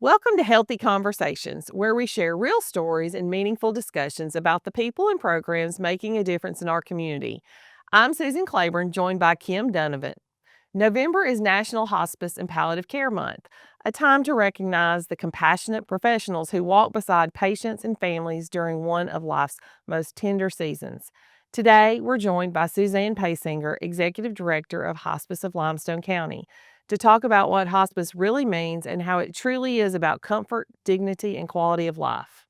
Welcome to Healthy Conversations, where we share real stories and meaningful discussions about the people and programs making a difference in our community. I'm Susan Claborn, joined by Kim Dunnavant. November is National Hospice and Palliative Care Month, a time to recognize the compassionate professionals who walk beside patients and families during one of life's most tender seasons. Today, we're joined by Suzanne Paysinger, Executive Director of Hospice of Limestone County, to talk about what hospice really means and how it truly is about comfort, dignity, and quality of life.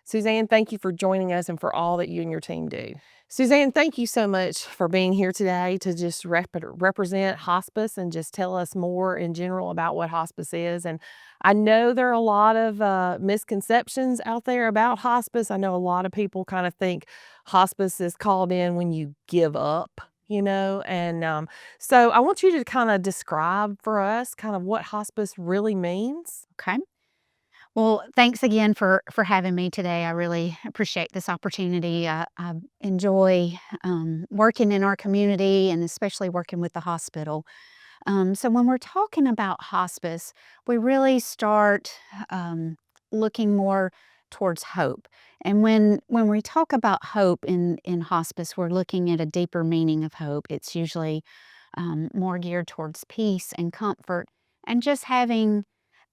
Suzanne, thank you for joining us and for all that you and your team do. Suzanne, thank you so much for being here today to just represent hospice and just tell us more in general about what hospice is. And I know there are a lot of misconceptions out there about hospice. I know a lot of people kind of think hospice is called in when you give up. So I want you to kind of describe for us kind of what hospice really means. Okay. Well, thanks again for having me today. I really appreciate this opportunity. I enjoy working in our community and especially working with the hospital. So when we're talking about hospice, we really start looking more towards hope. And when we talk about hope in hospice, we're looking at a deeper meaning of hope. It's usually more geared towards peace and comfort and just having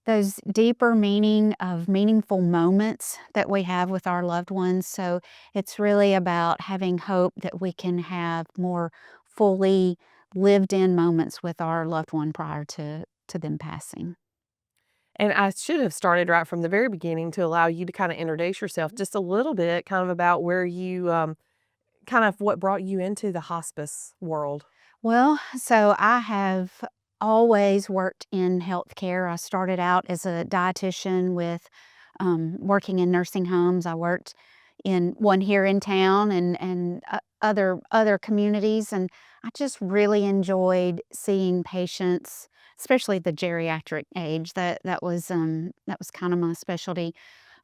those deeper meaning of meaningful moments that we have with our loved ones. So it's really about having hope that we can have more fully lived in moments with our loved one prior to them passing. And I should have started right from the very beginning to allow you to kind of introduce yourself just a little bit, kind of about where you, kind of what brought you into the hospice world. Well, so I have always worked in healthcare. I started out as a dietitian with working in nursing homes. I worked in one here in town and other communities, and I just really enjoyed seeing patients, especially the geriatric age. That was kind of my specialty.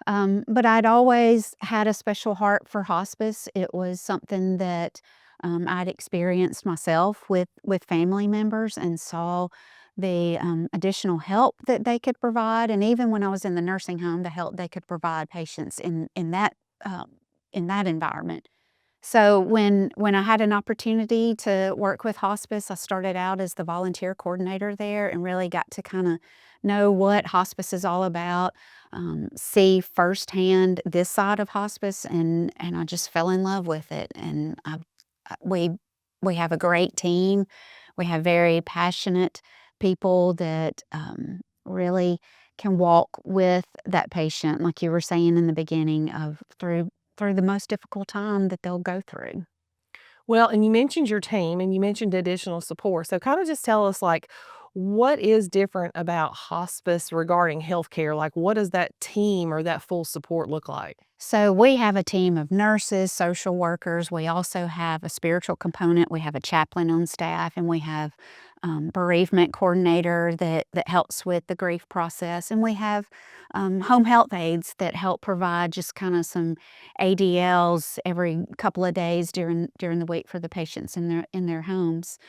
But I'd always had a special heart for hospice. It was something that I'd experienced myself with family members and saw the additional help that they could provide, and even when I was in the nursing home, the help they could provide patients um, in that environment. So when I had an opportunity to work with hospice, I started out as the volunteer coordinator there and really got to kind of know what hospice is all about, see firsthand this side of hospice, and I just fell in love with it. And we we have a great team. We have very passionate people that really can walk with that patient, like you were saying in the beginning, of through the most difficult time that they'll go through. Well, and you mentioned your team and you mentioned additional support. So kind of just tell us like what is different about hospice regarding healthcare? Like what does that team or that full support look like? So we have a team of nurses, social workers. We also have a spiritual component. We have a chaplain on staff, and we have bereavement coordinator that helps with the grief process. And we have home health aides that help provide just kind of some ADLs every couple of days during the week for the patients in their homes.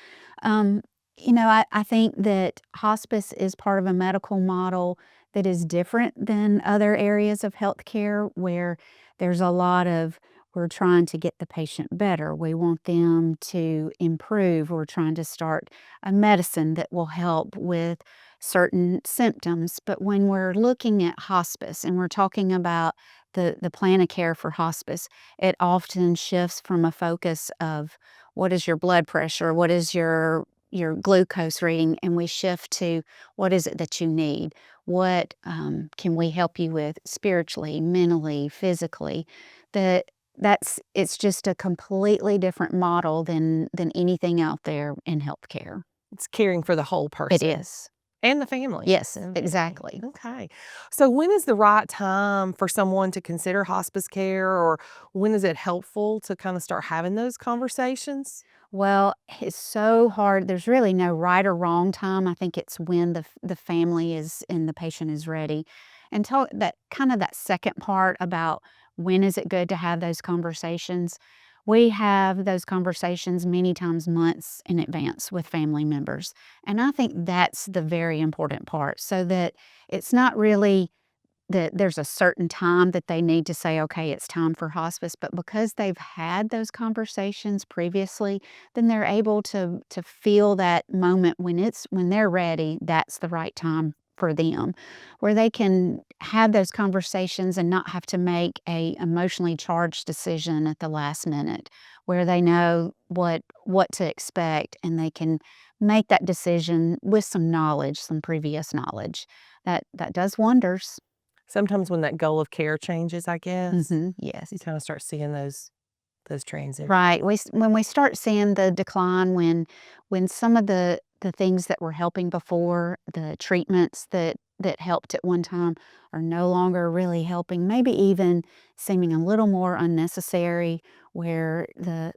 Um, I think that hospice is part of a medical model that is different than other areas of healthcare where there's a lot of we're trying to get the patient better. We want them to improve. We're trying to start a medicine that will help with certain symptoms. But when we're looking at hospice and we're talking about the plan of care for hospice, it often shifts from a focus of what is your blood pressure, what is your glucose reading, and we shift to what is it that you need? What can we help you with spiritually, mentally, physically? That it's just a completely different model than anything out there in healthcare. It's caring for the whole It person is. and the family. Yes, And the family. exactly. Okay. So when is the right time for someone to consider hospice care or when is it helpful to kind of start having those conversations? Well, it's so hard. There's really no right or wrong time. I think it's when the family is and the patient is ready. And that kind of that second part about when is it good to have those conversations. We have those conversations many times months in advance with family members, and I think that's the very important part, so that it's not really that there's a certain time that they need to say, "Okay, it's time for hospice," but because they've had those conversations previously, then they're able to feel that moment when they're ready, that's the right time for them, where they can have those conversations and not have to make a emotionally charged decision at the last minute, where they know what to expect, and they can make that decision with some knowledge, some previous knowledge. That does wonders. Sometimes when that goal of care changes, I guess, Mhm, you yes. kinda start seeing those transitions. Right, when we start seeing the decline, when some of the things that were helping before, the treatments that helped at one time are no longer really helping, maybe even seeming a little more unnecessary, where the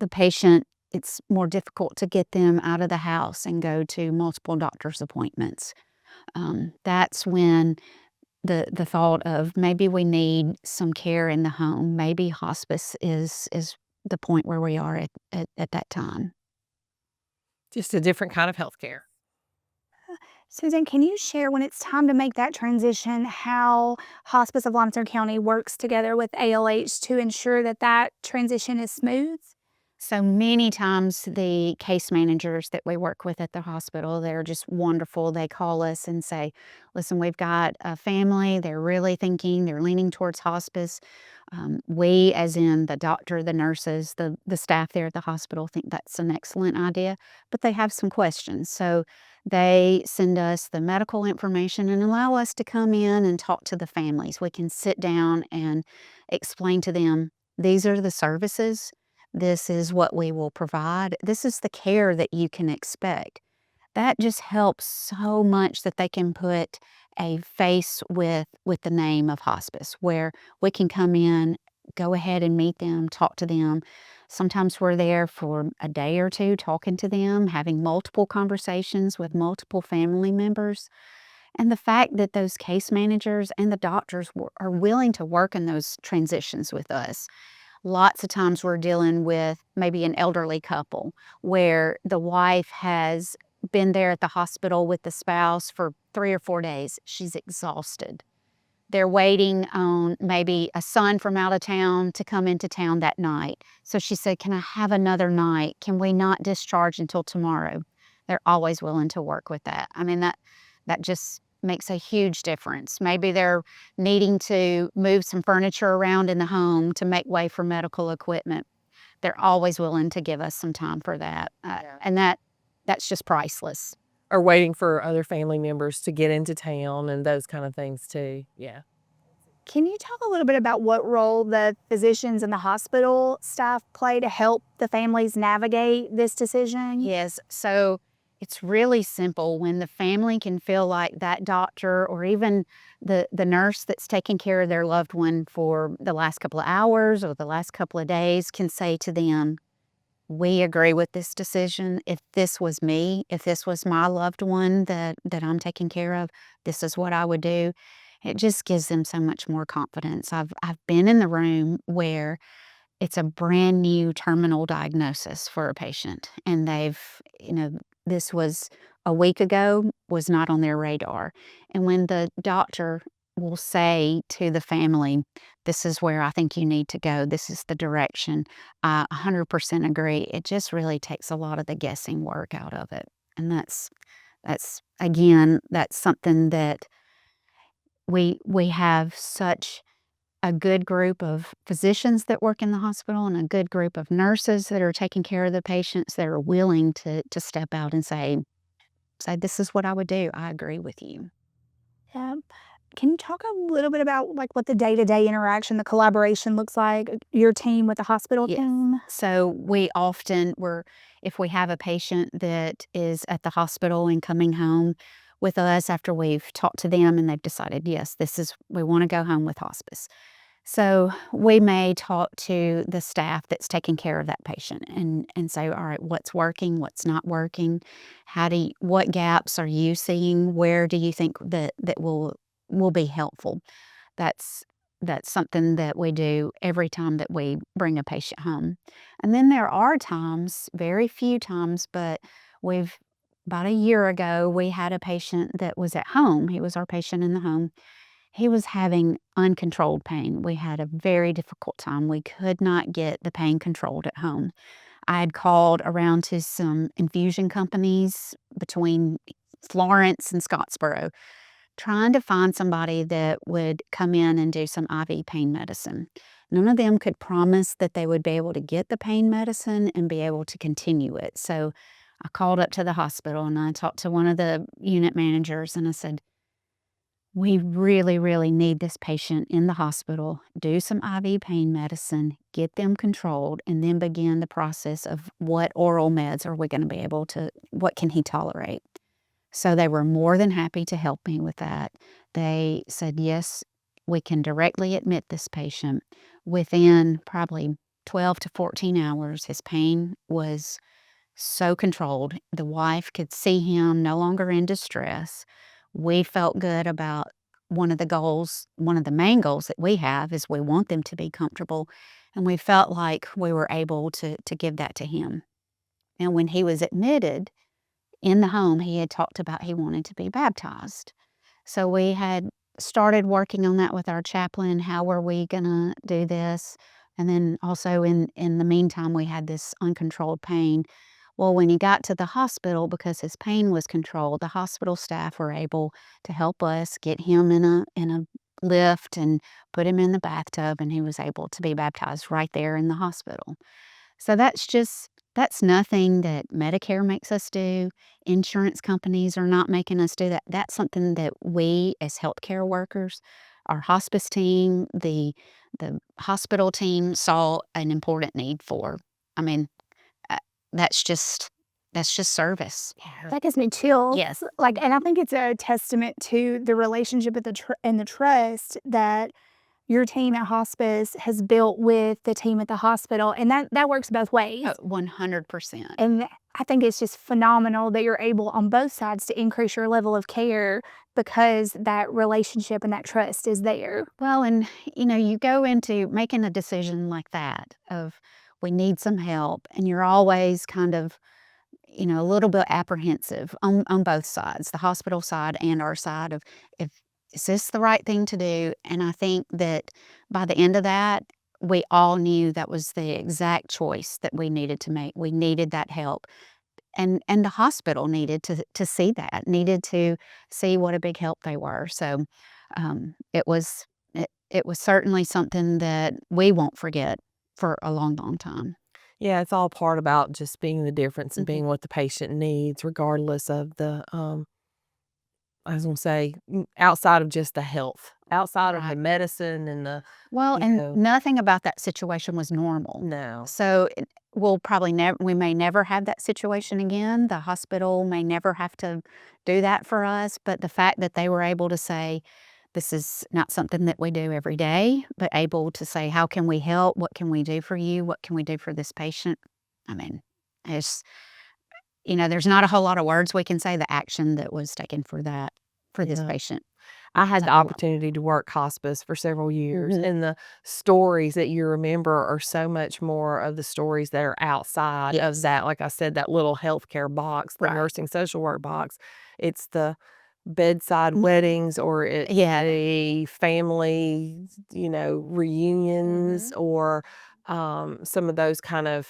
patient, it's more difficult to get them out of the house and go to multiple doctor's appointments. That's when the thought of maybe we need some care in the home, maybe hospice is the point where we are at that time. Just a different kind of healthcare. Susan, can you share when it's time to make that transition, how Hospice of Limestone County works together with ALH to ensure that that transition is smooth? So many times the case managers that we work with at the hospital, they're just wonderful. They call us and say, "Listen, we've got a family. They're really thinking, they're leaning towards hospice." We, as in the doctor, the nurses, the staff there at the hospital, think that's an excellent idea, but they have some questions. So they send us the medical information and allow us to come in and talk to the families. We can sit down and explain to them, these are the services, this is what we will provide, this is the care that you can expect. That just helps so much that they can put a face with the name of hospice, where we can come in, go ahead and meet them, talk to them. Sometimes we're there for a day or two talking to them, having multiple conversations with multiple family members. And the fact that those case managers and the doctors are willing to work in those transitions with us. Lots of times we're dealing with maybe an elderly couple where the wife has been there at the hospital with the spouse for 3 or 4 days. She's exhausted. They're waiting on maybe a son from out of town to come into town that night. So she said, "Can I have another night? Can we not discharge until tomorrow?" They're always willing to work with that. I mean, that just makes a huge difference. Maybe they're needing to move some furniture around in the home to make way for medical equipment. They're always willing to give us some time for that, Yeah. and that's just priceless. Or waiting for other family members to get into town and those kind of things too. Yeah. Can you talk a little bit about what role the physicians and the hospital staff play to help the families navigate this decision? Yes, so it's really simple when the family can feel like that doctor or even the nurse that's taking care of their loved one for the last couple of hours or the last couple of days can say to them, "We agree with this decision. If this was me, if this was my loved one that I'm taking care of, this is what I would do." It just gives them so much more confidence. I've been in the room where it's a brand new terminal diagnosis for a patient, and this was a week ago, was not on their radar. And when the doctor will say to the family, "This is where I think you need to go. This is the direction," I 100% agree. It just really takes a lot of the guessing work out of it. And that's again, that's something that we have such a good group of physicians that work in the hospital and a good group of nurses that are taking care of the patients that are willing to step out and say, "This is what I would do. I agree with you." Yeah. Can you talk a little bit about like what the day-to-day interaction, the collaboration looks like, your team with the hospital Yes. team? So we often we're if we have a patient that is at the hospital and coming home with us after we've talked to them and they've decided, yes, this is we want to go home with hospice. So we may talk to the staff that's taking care of that patient and say, all right, what's working, what's not working, what gaps are you seeing? Where do you think that will be helpful? That's That's something that we do every time that we bring a patient home. And then there are times, very few times, but we've about a year ago, we had a patient that was at home. He was our patient in the home. He was having uncontrolled pain. We had a very difficult time. We could not get the pain controlled at home. I had called around to some infusion companies between Florence and Scottsboro, trying to find somebody that would come in and do some IV pain medicine. None of them could promise that they would be able to get the pain medicine and be able to continue it. So I called up to the hospital and I talked to one of the unit managers and I said, we really, really need this patient in the hospital. Do some IV pain medicine, get them controlled, and then begin the process of what oral meds are we going to be able to, what can he tolerate? So they were more than happy to help me with that. They said, yes, we can directly admit this patient. Within probably 12 to 14 hours, his pain was so controlled. The wife could see him no longer in distress. We felt good about one of the goals, one of the main goals that we have is we want them to be comfortable. And we felt like we were able to give that to him. And when he was admitted in the home, he had talked about he wanted to be baptized. So we had started working on that with our chaplain. How were we going to do this? And then also in the meantime, we had this uncontrolled pain. Well, when he got to the hospital, because his pain was controlled, the hospital staff were able to help us get him in a lift and put him in the bathtub, and he was able to be baptized right there in the hospital. So that's nothing that Medicare makes us do. Insurance companies are not making us do that. That's something that we as healthcare workers, our hospice team, the hospital team saw an important need for. I mean, uh, that's just that's just service. Yeah. That gives me chills. Yes. Like, and I think it's a testament to the relationship and the trust that your team at hospice has built with the team at the hospital, and that works both ways. 100%. And I think it's just phenomenal that you're able on both sides to increase your level of care because that relationship and that trust is there. Well, and you go into making a decision like that of we need some help, and you're always kind of a little bit apprehensive on both sides, the hospital side and our side of if is this the right thing to do? And I think that by the end of that, we all knew that was the exact choice that we needed to make. We needed that help. And the hospital needed to see that, needed to see what a big help they were. So it was certainly something that we won't forget for a long, long time. Yeah, it's all part about just being the difference and Mhm. being what the patient needs, regardless of the, I was gonna say, outside of just the health, outside of the Right. medicine and the, Well, you and know nothing about that situation was normal. no. So we'll probably never, we may never have that situation again. The hospital may never have to do that for us. But the fact that they were able to say, this is not something that we do every day, but able to say, how can we help? What can we do for you? What can we do for this patient? I mean, it's, there's not a whole lot of words we can say. The action that was taken for that, for this Yeah. patient. I had is the overwhelming. opportunity to work hospice for several years, Mhm. and the stories that you remember are so much more of the stories that are outside of Yes. that, like I said, that little healthcare box, the Right. nursing social work box. It's the bedside weddings, or it's Yeah. the family, reunions, Mhm. or, some of those kind of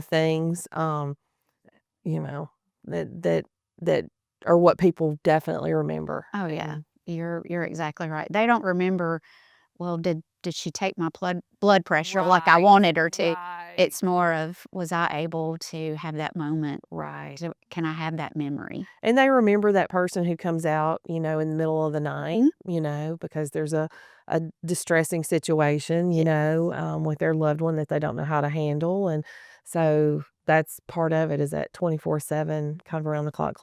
things, you know, that are what people definitely remember, Oh, yeah. and You're exactly right. They don't remember, "Well, did she take my blood pressure like I wanted her to?" right, It's more of, "Was I able to have that moment? right. Can I have that memory?" And they remember that person who comes out, in the middle of the night, Mhm. because there's a distressing situation, Yeah. with their loved one that they don't know how to handle. And so that's part of it, is that 24/7 kind of around the clock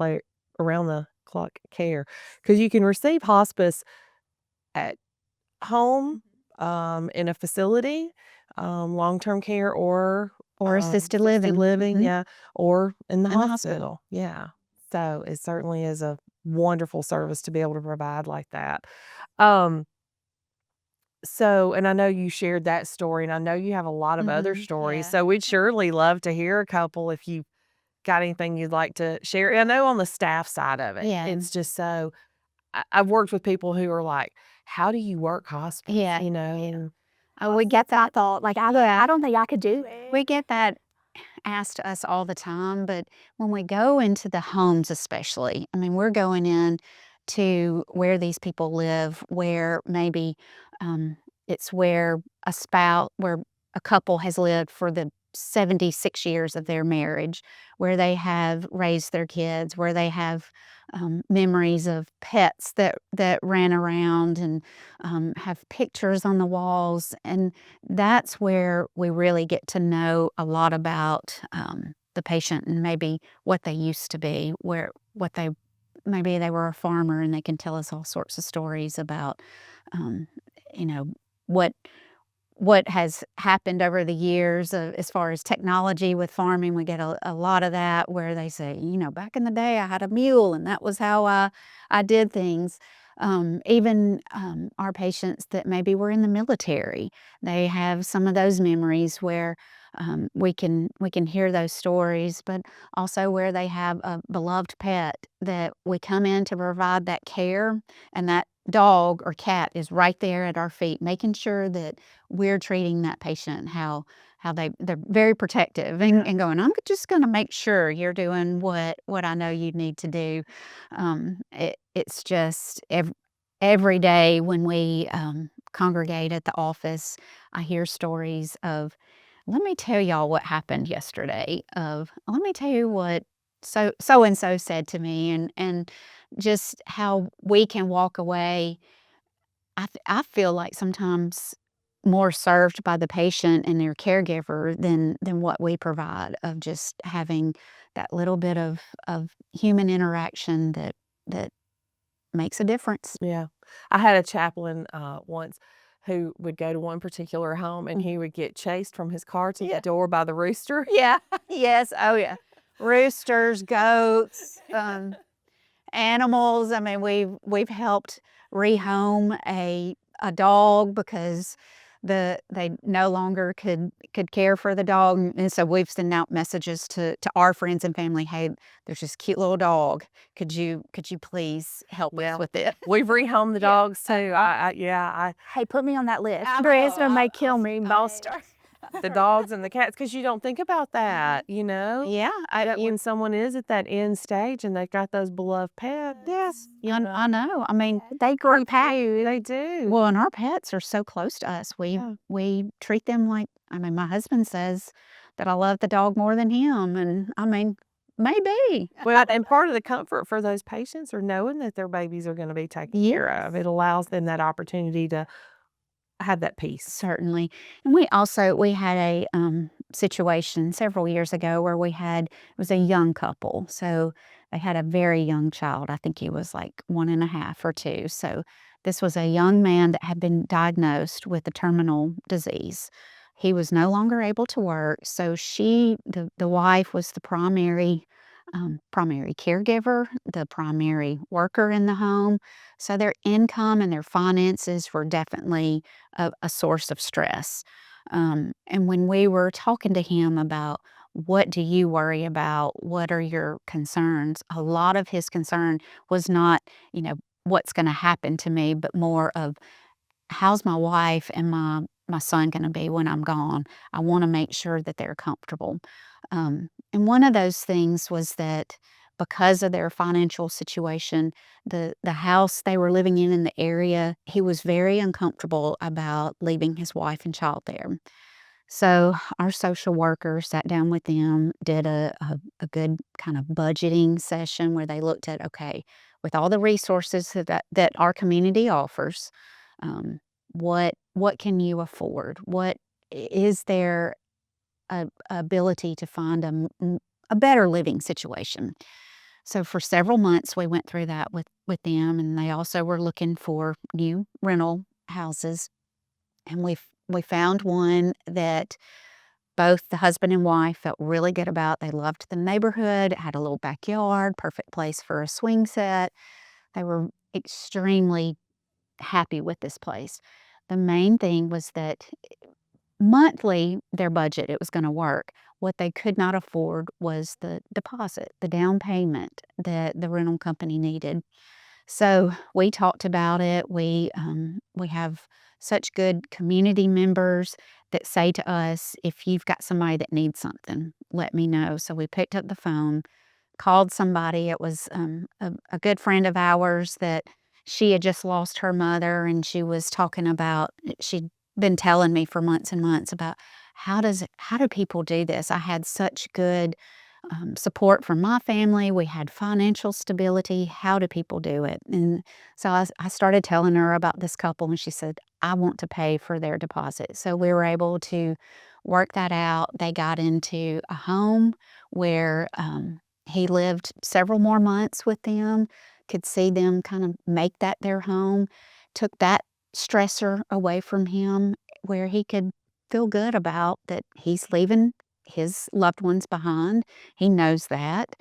care. Because you can receive hospice at home, in a facility, long-term care, or, Or assisted assisted living. living, Mhm. yeah, or in the In the hospital. hospital, yeah. So, it certainly is a wonderful service to be able to provide like that. Um, So, and I know you shared that story, and I know you have a lot of other stories, Yeah. so we'd surely love to hear a couple if you got anything you'd like to share. I know on the staff side of it, Yeah. it's just so I've worked with people who are like, "How do you work hospice?" Yeah. You know, Yeah. and Oh, we get that. thought, like, I don't think I could do it. We get that asked us all the time, but when we go into the homes especially, I mean, we're going in to where these people live, where maybe it's where where a couple has lived for the 76 years of their marriage, where they have raised their kids, where they have memories of pets that ran around and have pictures on the walls. And that's where we really get to know a lot about the patient and maybe what they used to be, maybe they were a farmer and they can tell us all sorts of stories about, um, you know, what what has happened over the years as far as technology with farming. We get a lot of that where they say, back in the day I had a mule and that was how I did things. Even our patients that maybe were in the military, they have some of those memories where we can hear those stories, but also where they have a beloved pet that we come in to provide that care, and that dog or cat is right there at our feet, making sure that we're treating that patient how they're very protective and going, I'm just going to make sure you're doing what I know you need to do. It's just every day when we congregate at the office, I hear stories of, let me tell y'all what happened yesterday. Of let me tell you what so and so said to me, and just how we can walk away. I feel like sometimes more served by the patient and their caregiver than what we provide, of just having that little bit of human interaction that makes a difference. yeah. I had a chaplain, once who would go to one particular home, and Mm. he would get chased from his car to the Yeah. door by the rooster. Yeah. Yes. Oh, yeah. Roosters, goats, animals. I mean, we've helped rehome a dog because they no longer could care for the dog, and so we've sent out messages to our friends and family, "Hey, there's this cute little dog. Could you please help us Yeah. with it?" We've rehomed the Yeah. dogs too. I Hey, put me on that list. I Andrea know. may kill me, Boster. the dogs and the cats, because you don't think about that, you know? Yeah, That when someone is at that end stage and they've got those beloved pets, yes, you know? I know. I mean, They grew They do. well, and our pets are so close to us. We Yeah. we treat them like, I mean, my husband says that I love the dog more than him, and I mean, maybe. Well, and part of the comfort for those patients are knowing that their babies are gonna be taken care of. Yes. It allows them that opportunity to have that peace. Certainly. And we had a, situation several years ago where it was a young couple. So they had a very young child. I think he was like 1.5 or 2. So this was a young man that had been diagnosed with a terminal disease. He was no longer able to work, so the wife was the primary caregiver, the primary worker in the home. So their income and their finances were definitely a source of stress. And when we were talking to him about, what do you worry about? What are your concerns? A lot of his concern was not, what's going to happen to me, but more of, how's my wife and my son going to be when I'm gone? I want to make sure that they're comfortable. And one of those things was that because of their financial situation, the house they were living in the area, he was very uncomfortable about leaving his wife and child there. So our social worker sat down with them, did a good kind of budgeting session where they looked at, okay, with all the resources that our community offers, what can you afford? What is there a ability to find a better living situation? So for several months, we went through that with them, and they also were looking for new rental houses, and we found one that both the husband and wife felt really good about. They loved the neighborhood, it had a little backyard, perfect place for a swing set. They were extremely happy with this place. The main thing was that monthly, their budget, it was gonna work. What they could not afford was the deposit, the down payment that the rental company needed. So, we talked about it. We have such good community members that say to us, "If you've got somebody that needs something, let me know." So, we picked up the phone, called somebody. It was, a good friend of ours that she had just lost her mother, and she was talking about she'd been telling me for months and months about how do people do this? I had such good, support from my family. We had financial stability. How do people do it? And so I started telling her about this couple, and she said, "I want to pay for their deposit." So we were able to work that out. They got into a home where he lived several more months with them, could see them kind of make that their home, took that stressor away from him where he could feel good about that he's leaving his loved ones behind. He knows that.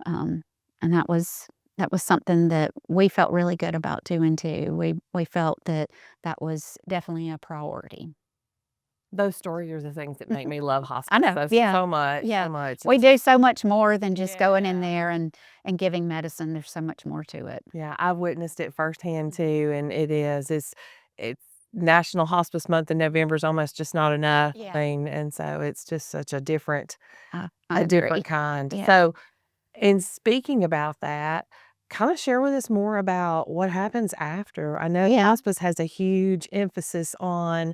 Um, and that was something that we felt really good about doing too. We felt that that was definitely a priority. Those stories are the things that make me love I hospice know, yeah, so much, yeah. so much. We It's do so much more than just going in yeah. there and giving medicine. There's so much more to it. Yeah, I've witnessed it firsthand too, and it's National Hospice Month in November is almost just not enough. Yeah. And so it's just such I a agree. different kind. Yeah. So, in speaking about that, kinda share with us more about what happens after. I know Yeah. hospice has a huge emphasis on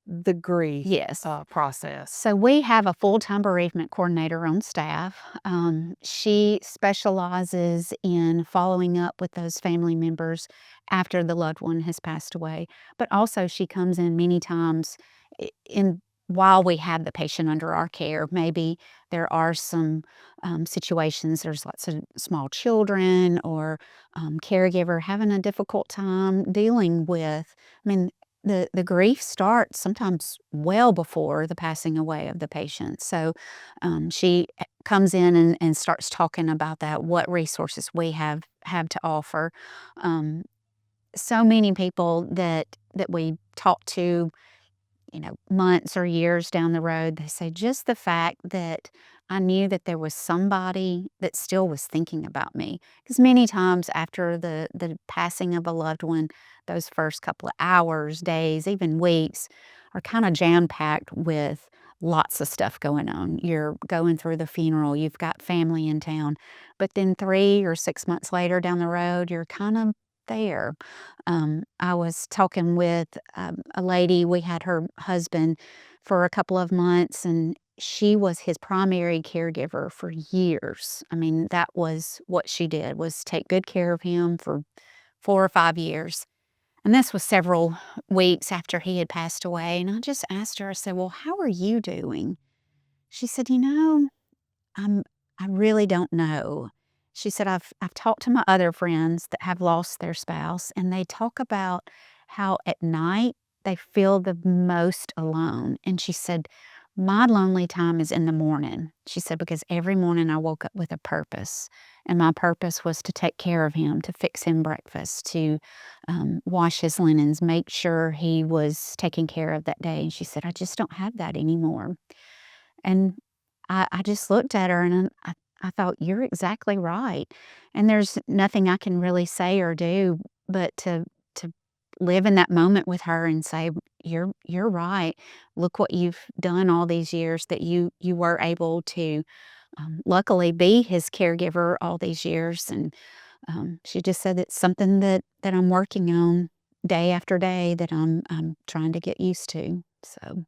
the grief, Yes. process. So we have a full-time bereavement coordinator on staff. She specializes in following up with those family members after the loved one has passed away. But also she comes in many times in while we have the patient under our care. Maybe there are some situations, there's lots of small children or caregiver having a difficult time dealing with. I mean, the grief starts sometimes well before the passing away of the patient. So, she comes in and starts talking about that, what resources we have to offer. Um, so many people that we talk to, months or years down the road, they say just the fact that I knew that there was somebody that still was thinking about me. Because many times after the passing of a loved one, those first couple of hours, days, even weeks are kind of jam packed with lots of stuff going on. You're going through the funeral, you've got family in town, but then 3 or 6 months later down the road, you're kind of there. I was talking with a lady, we had her husband for a couple of months, and she was his primary caregiver for years. I mean, that was what she did, was take good care of him for 4 or 5 years. And this was several weeks after he had passed away, and I just asked her, I said, "Well, how are you doing?" She said, I'm I really don't know." She said, "I've talked to my other friends that have lost their spouse, and they talk about how at night they feel the most alone." And she said, "My lonely time is in the morning." She said, "Because every morning I woke up with a purpose, and my purpose was to take care of him, to fix him breakfast, to wash his linens, make sure he was taken care of that day." And she said, "I just don't have that anymore." And I just looked at her and I thought, "You're exactly right." And there's nothing I can really say or do but to live in that moment with her and say, "You're right. Look what you've done all these years that you were able to, luckily be his caregiver all these years." And, she just said it's something that I'm working on day after day that I'm trying to get used to. So,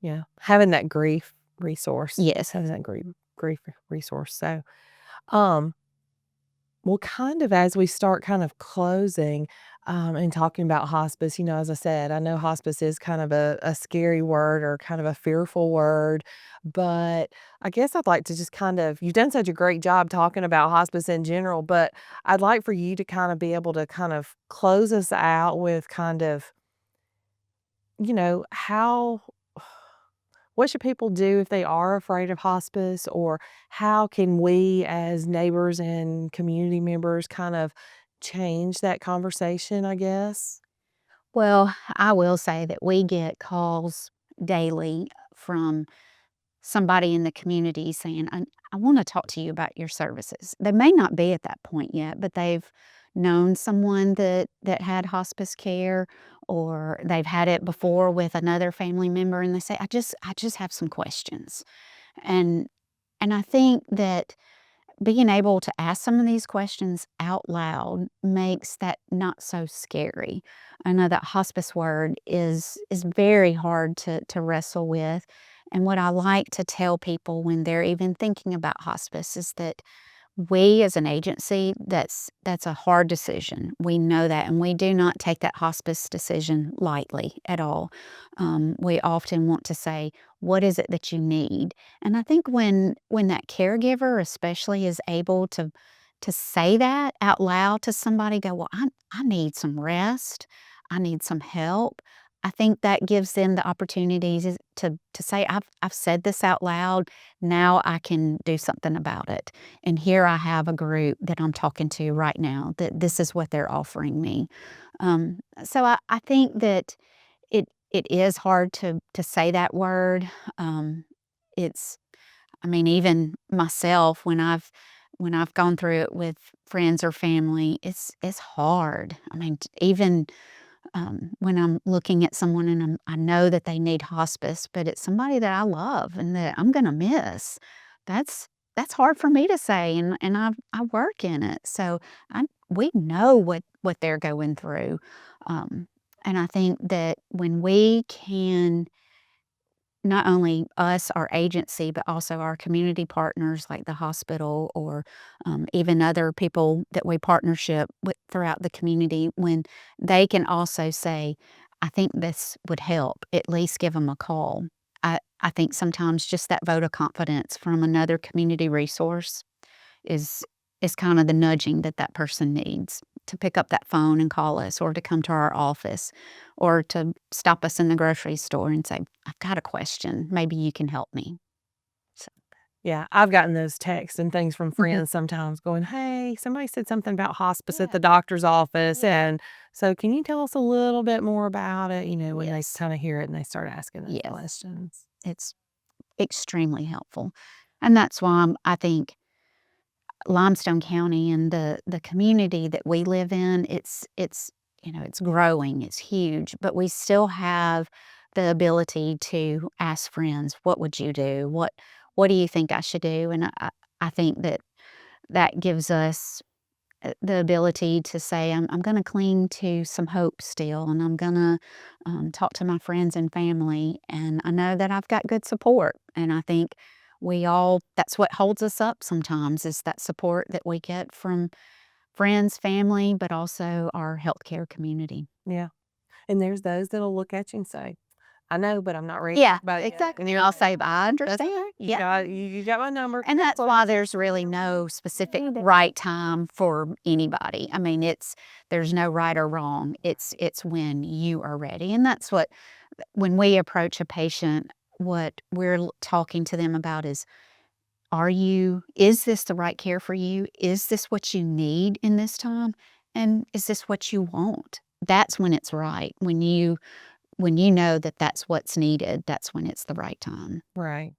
Yeah, having that grief resource, yes. having that grief resource. So, um, well, kind of as we start kind of closing, and talking about hospice, as I said, I know hospice is kind of a scary word or kind of a fearful word, but I guess I'd like to just you've done such a great job talking about hospice in general, but I'd like for you to kind of be able to kind of close us out with kind of, how what should people do if they are afraid of hospice? Or how can we, as neighbors and community members, kind of change that conversation, I guess? Well, I will say that we get calls daily from somebody in the community saying, I want to talk to you about your services. They may not be at that point yet, but they've known someone that had hospice care, or they've had it before with another family member, and they say, I just have some questions. And I think that being able to ask some of these questions out loud makes that not so scary. I know that hospice word is very hard to wrestle with. And what I like to tell people when they're even thinking about hospice is that we as an agency, that's a hard decision. We know that, and we do not take that hospice decision lightly at all. We often want to say, "What is it that you need?" And I think when that caregiver, especially, is able to say that out loud to somebody, go, "Well, I need some rest. I need some help." I think that gives them the opportunities to say, "I've said this out loud. Now I can do something about it." And here I have a group that I'm talking to right now that this is what they're offering me. So I think that it is hard to say that word. It's I mean, even myself, when I've gone through it with friends or family, it's hard. I mean, even when I'm looking at someone and I know that they need hospice, but it's somebody that I love and that I'm gonna miss. That's that's hard for me to say, and I work in it, so we know what they're going through, and I think that when we can, not only us, our agency, but also our community partners like the hospital, or even other people that we partnership with throughout the community, when they can also say, I think this would help, at least give them a call. I think sometimes just that vote of confidence from another community resource is kind of the nudging that that person needs to pick up that phone and call us, or to come to our office, or to stop us in the grocery store and say, "I've got a question. Maybe you can help me." So Yeah, I've gotten those texts and things from mhm. friends sometimes going, "Hey, somebody said something about hospice at the doctor's office, and so can you tell us a little bit more about it?" When they Yes. kinda hear it and they start asking those Yes. questions. It's extremely helpful. And that's why I think Limestone County and the community that we live in, it's growing, it's huge, but we still have the ability to ask friends, "What would you do? What do you think I should do?" And I think that that gives us the ability to say, I'm going to cling to some hope still, and I'm going to talk to my friends and family. And I know that I've got good support. And I think that's what holds us up sometimes, is that support that we get from friends, family, but also our healthcare community. Yeah, and there's those that'll look at you and say, "I know, but I'm not ready to Yeah, talk about it yet." exactly. And you're I'll like, say, I "That's understand. okay. Yeah. You got my number. And that's why there's really no specific right time for anybody. I mean, there's no right or wrong. It's when you are ready. And that's what, when we approach a patient, what we're talking to them about is this the right care for you? Is this what you need in this time? And is this what you want? That's when it's right. When you know that that's what's needed, that's when it's the right time. Right.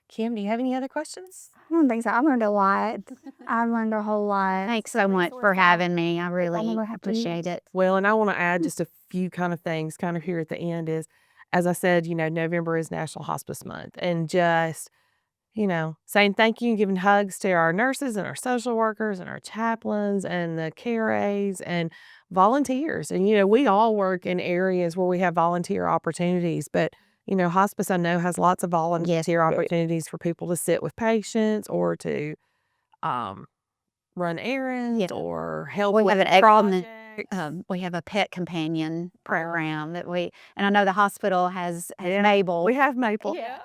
Kim, do you have any other questions? I don't think so. I learned a lot. I learned a whole lot. Thanks so much for having me. I I'm really gonna have to use. appreciate it. Well, and I wanna add just a few kind of things kind of here at the end is, as I said, November is National Hospice Month, and just, saying thank you and giving hugs to our nurses and our social workers and our chaplains and the care aides and volunteers. And, we all work in areas where we have volunteer opportunities, but, hospice I know has lots of Yes. volunteer opportunities for people to sit with patients, or to, um, run errands, Yeah. or help We with have an projects. We have a pet companion program and I know the hospital has Mabel. We have Maple. Yeah.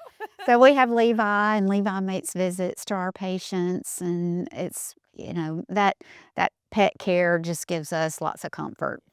So we have Levi, and Levi makes visits to our patients, and it's, that pet care just gives us lots of comfort,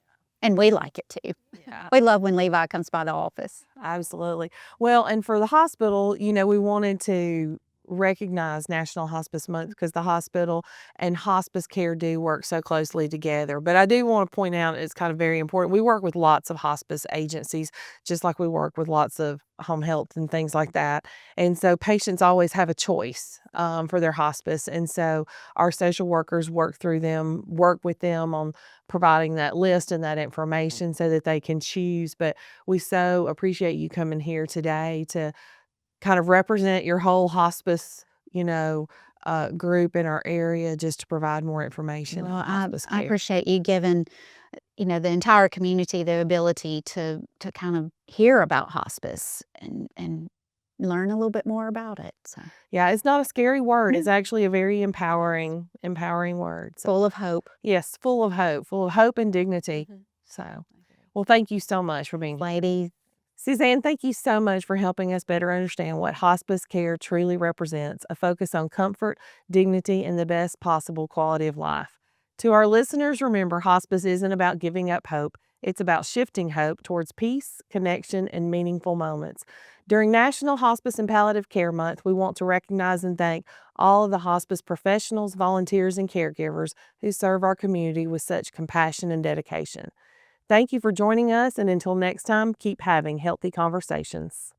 and we like it too. Yeah. We love when Levi comes by the office. Absolutely. Well, and for the hospital, we wanted to recognize National Hospice Month because the hospital and hospice care do work so closely together. But I do want to point out it's kind of very important. We work with lots of hospice agencies, just like we work with lots of home health and things like that. And so patients always have a choice for their hospice. And so our social workers work with them on providing that list and that information so that they can choose. But we so appreciate you coming here today to kind of represent your whole hospice, group in our area just to provide more information Well, on hospice I care. appreciate you giving, the entire community the ability to kind of hear about hospice and learn a little bit more about it. So Yeah, it's not a scary word. It's actually a very empowering word. So, full of hope. yes, full of hope and dignity. So, well, thank you so much for being here. Ladies, Suzanne, thank you so much for helping us better understand what hospice care truly represents, a focus on comfort, dignity, and the best possible quality of life. To our listeners, remember hospice isn't about giving up hope. It's about shifting hope towards peace, connection, and meaningful moments. During National Hospice and Palliative Care Month, we want to recognize and thank all of the hospice professionals, volunteers, and caregivers who serve our community with such compassion and dedication. Thank you for joining us, and until next time, keep having healthy conversations.